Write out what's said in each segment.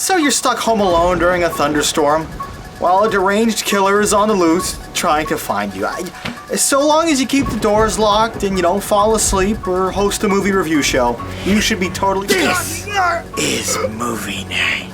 So you're stuck home alone during a thunderstorm, while a deranged killer is on the loose trying to find you. So long as you keep the doors locked and you don't fall asleep or host a movie review show, you should be totally... This is Movie Night.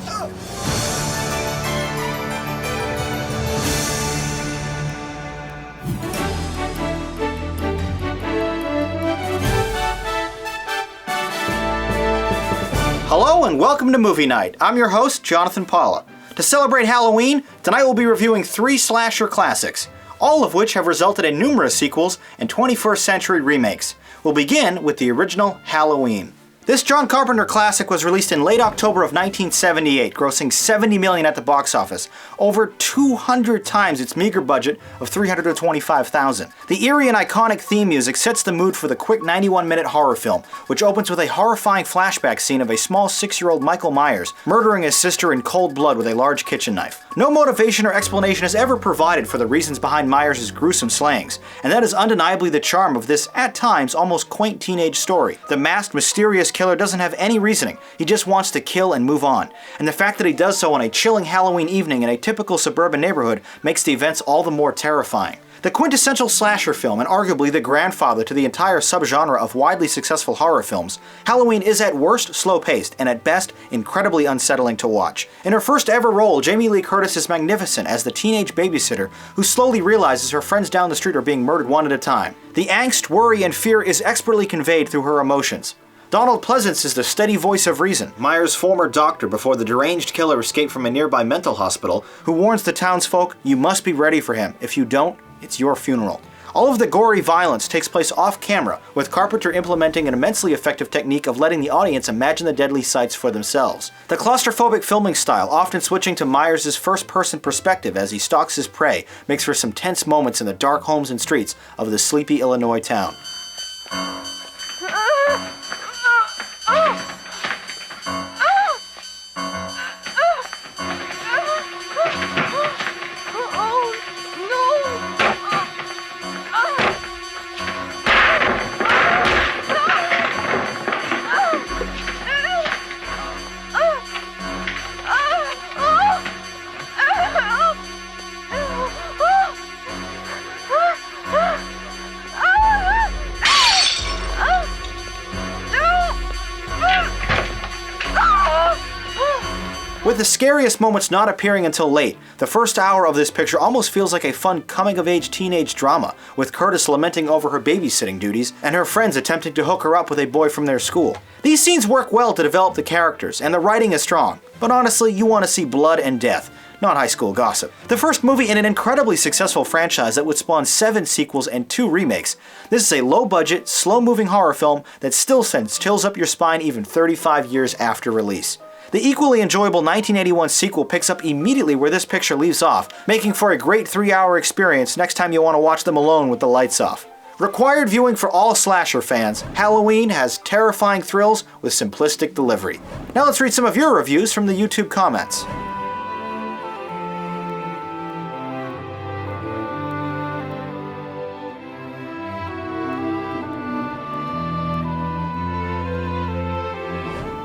Hello and welcome to Movie Night. I'm your host, Jonathan Paula. To celebrate Halloween, tonight we'll be reviewing 3 slasher classics, all of which have resulted in numerous sequels and 21st century remakes. We'll begin with the original Halloween. This John Carpenter classic was released in late October of 1978, grossing $70 million at the box office, over 200 times its meager budget of $325,000. The eerie and iconic theme music sets the mood for the quick 91-minute horror film, which opens with a horrifying flashback scene of a small 6-year-old Michael Myers murdering his sister in cold blood with a large kitchen knife. No motivation or explanation is ever provided for the reasons behind Myers' gruesome slayings, and that is undeniably the charm of this, at times, almost quaint teenage story. The masked, mysterious killer doesn't have any reasoning, he just wants to kill and move on. And the fact that he does so on a chilling Halloween evening in a typical suburban neighborhood makes the events all the more terrifying. The quintessential slasher film, and arguably the grandfather to the entire subgenre of widely successful horror films, Halloween is at worst slow-paced, and at best incredibly unsettling to watch. In her first ever role, Jamie Lee Curtis is magnificent as the teenage babysitter who slowly realizes her friends down the street are being murdered one at a time. The angst, worry, and fear is expertly conveyed through her emotions. Donald Pleasance is the steady voice of reason, Myers' former doctor before the deranged killer escaped from a nearby mental hospital, who warns the townsfolk, you must be ready for him. If you don't, it's your funeral. All of the gory violence takes place off-camera, with Carpenter implementing an immensely effective technique of letting the audience imagine the deadly sights for themselves. The claustrophobic filming style, often switching to Myers' first-person perspective as he stalks his prey, makes for some tense moments in the dark homes and streets of the sleepy Illinois town. With the scariest moments not appearing until late, the first hour of this picture almost feels like a fun coming-of-age teenage drama, with Curtis lamenting over her babysitting duties and her friends attempting to hook her up with a boy from their school. These scenes work well to develop the characters, and the writing is strong, but honestly, you want to see blood and death, not high school gossip. The first movie in an incredibly successful franchise that would spawn 7 sequels and 2 remakes, this is a low-budget, slow-moving horror film that still sends chills up your spine even 35 years after release. The equally enjoyable 1981 sequel picks up immediately where this picture leaves off, making for a great 3-hour experience next time you want to watch them alone with the lights off. Required viewing for all slasher fans, Halloween has terrifying thrills with simplistic delivery. Now let's read some of your reviews from the YouTube comments.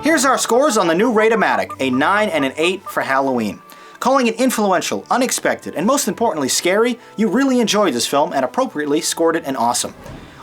Here's our scores on the new Rate-O-Matic, a 9 and an 8 for Halloween. Calling it influential, unexpected, and most importantly scary, you really enjoyed this film and appropriately scored it an awesome.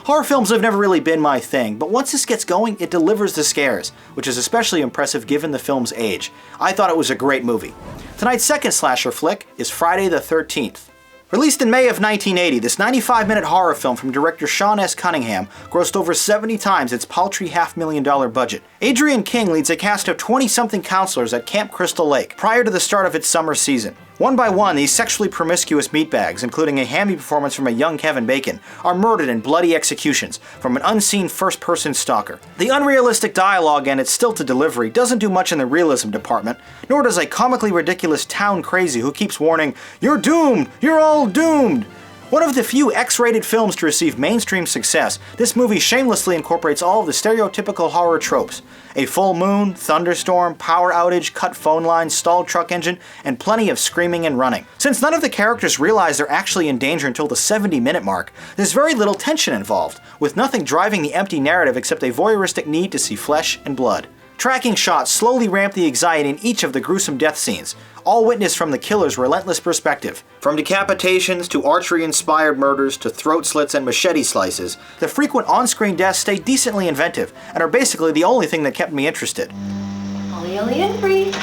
Horror films have never really been my thing, but once this gets going, it delivers the scares, which is especially impressive given the film's age. I thought it was a great movie. Tonight's second slasher flick is Friday the 13th. Released in May of 1980, this 95-minute horror film from director Sean S. Cunningham grossed over 70 times its paltry $500,000 budget. Adrienne King leads a cast of 20-something counselors at Camp Crystal Lake prior to the start of its summer season. One by one, these sexually promiscuous meatbags, including a hammy performance from a young Kevin Bacon, are murdered in bloody executions from an unseen first-person stalker. The unrealistic dialogue and its stilted delivery doesn't do much in the realism department, nor does a comically ridiculous town crazy who keeps warning, "You're doomed! You're all doomed!" One of the few X-rated films to receive mainstream success, this movie shamelessly incorporates all of the stereotypical horror tropes. A full moon, thunderstorm, power outage, cut phone lines, stalled truck engine, and plenty of screaming and running. Since none of the characters realize they're actually in danger until the 70-minute mark, there's very little tension involved, with nothing driving the empty narrative except a voyeuristic need to see flesh and blood. Tracking shots slowly ramp the anxiety in each of the gruesome death scenes, all witnessed from the killer's relentless perspective. From decapitations to archery-inspired murders to throat slits and machete slices, the frequent on-screen deaths stay decently inventive and are basically the only thing that kept me interested. Ollie and free.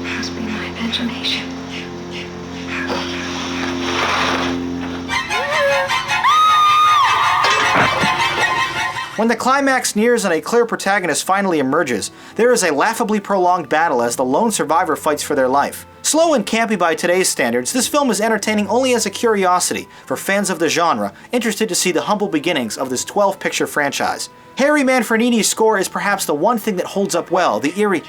Must be my imagination. When the climax nears and a clear protagonist finally emerges, there is a laughably prolonged battle as the lone survivor fights for their life. Slow and campy by today's standards, this film is entertaining only as a curiosity for fans of the genre interested to see the humble beginnings of this 12-picture franchise. Harry Manfredini's score is perhaps the one thing that holds up well. The eerie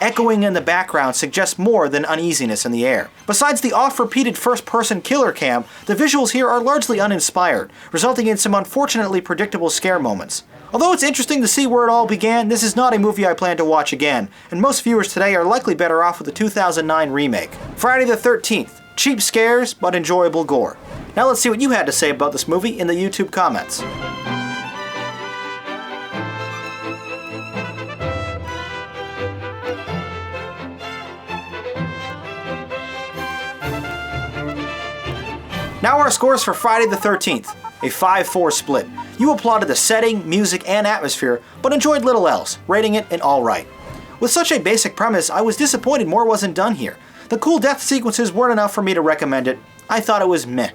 echoing in the background suggests more than uneasiness in the air. Besides the oft-repeated first-person killer cam, the visuals here are largely uninspired, resulting in some unfortunately predictable scare moments. Although it's interesting to see where it all began, this is not a movie I plan to watch again, and most viewers today are likely better off with the 2009 remake. Friday the 13th. Cheap scares, but enjoyable gore. Now let's see what you had to say about this movie in the YouTube comments. Now our scores for Friday the 13th, a 5-4 split. You applauded the setting, music, and atmosphere, but enjoyed little else, rating it an alright. With such a basic premise, I was disappointed more wasn't done here. The cool death sequences weren't enough for me to recommend it. I thought it was meh.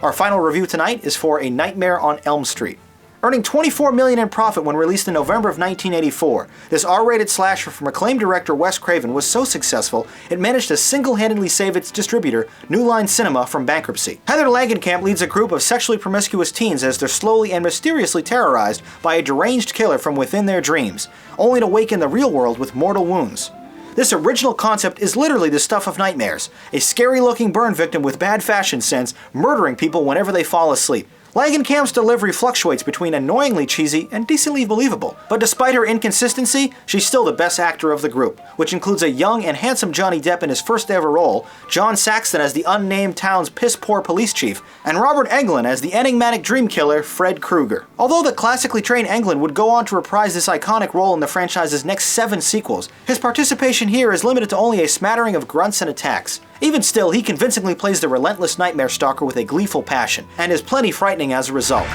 Our final review tonight is for A Nightmare on Elm Street. Earning $24 million in profit when released in November of 1984, this R-rated slasher from acclaimed director Wes Craven was so successful it managed to single-handedly save its distributor, New Line Cinema, from bankruptcy. Heather Langenkamp leads a group of sexually promiscuous teens as they're slowly and mysteriously terrorized by a deranged killer from within their dreams, only to wake in the real world with mortal wounds. This original concept is literally the stuff of nightmares, a scary-looking burn victim with bad fashion sense murdering people whenever they fall asleep. Langenkamp's delivery fluctuates between annoyingly cheesy and decently believable, but despite her inconsistency, she's still the best actor of the group, which includes a young and handsome Johnny Depp in his first ever role, John Saxon as the unnamed town's piss-poor police chief, and Robert Englund as the enigmatic dream killer Fred Krueger. Although the classically trained Englund would go on to reprise this iconic role in the franchise's next 7 sequels, his participation here is limited to only a smattering of grunts and attacks. Even still, he convincingly plays the relentless nightmare stalker with a gleeful passion, and is plenty frightening as a result.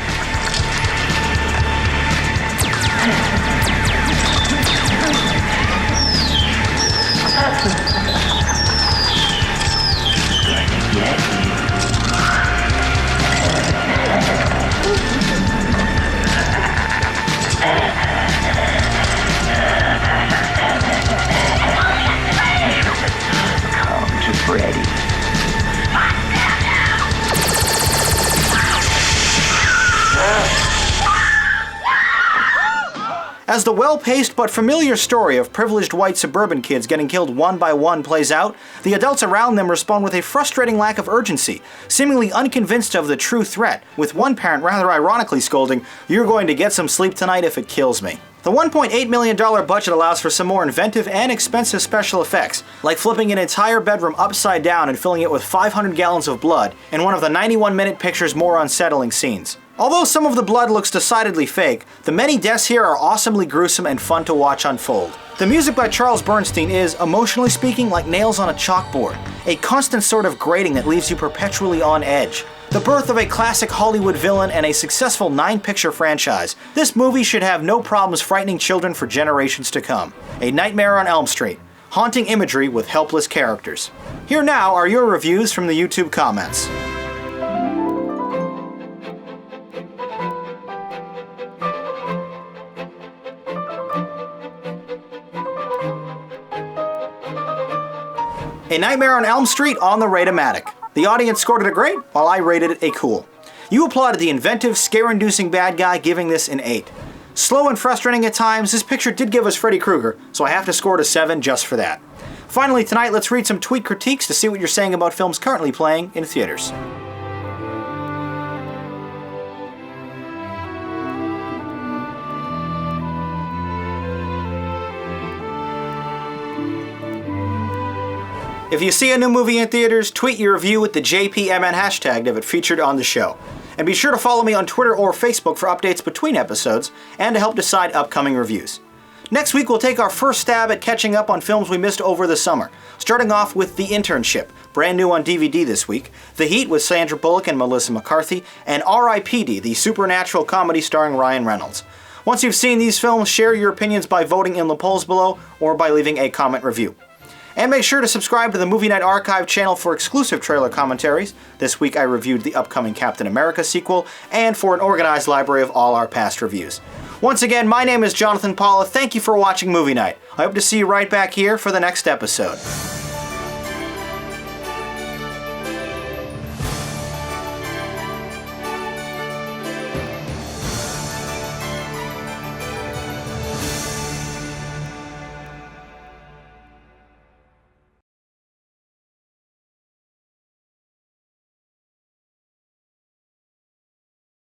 As the well-paced but familiar story of privileged white suburban kids getting killed one by one plays out, the adults around them respond with a frustrating lack of urgency, seemingly unconvinced of the true threat, with one parent rather ironically scolding, "You're going to get some sleep tonight if it kills me." The $1.8 million budget allows for some more inventive and expensive special effects, like flipping an entire bedroom upside down and filling it with 500 gallons of blood in one of the 91-minute picture's more unsettling scenes. Although some of the blood looks decidedly fake, the many deaths here are awesomely gruesome and fun to watch unfold. The music by Charles Bernstein is, emotionally speaking, like nails on a chalkboard, a constant sort of grating that leaves you perpetually on edge. The birth of a classic Hollywood villain and a successful 9-picture franchise, this movie should have no problems frightening children for generations to come. A Nightmare on Elm Street. Haunting imagery with helpless characters. Here now are your reviews from the YouTube comments. A Nightmare on Elm Street on the Rate-O-Matic. The audience scored it a great, while I rated it a cool. You applauded the inventive, scare-inducing bad guy, giving this an 8. Slow and frustrating at times, this picture did give us Freddy Krueger, so I have to score it a 7 just for that. Finally tonight, let's read some tweet critiques to see what you're saying about films currently playing in theaters. If you see a new movie in theaters, tweet your review with the JPMN hashtag to have it featured on the show. And be sure to follow me on Twitter or Facebook for updates between episodes and to help decide upcoming reviews. Next week, we'll take our first stab at catching up on films we missed over the summer, starting off with The Internship, brand new on DVD this week, The Heat with Sandra Bullock and Melissa McCarthy, and R.I.P.D., the supernatural comedy starring Ryan Reynolds. Once you've seen these films, share your opinions by voting in the polls below or by leaving a comment review. And make sure to subscribe to the Movie Night Archive channel for exclusive trailer commentaries. This week I reviewed the upcoming Captain America sequel, and for an organized library of all our past reviews. Once again, my name is Jonathan Paula. Thank you for watching Movie Night. I hope to see you right back here for the next episode.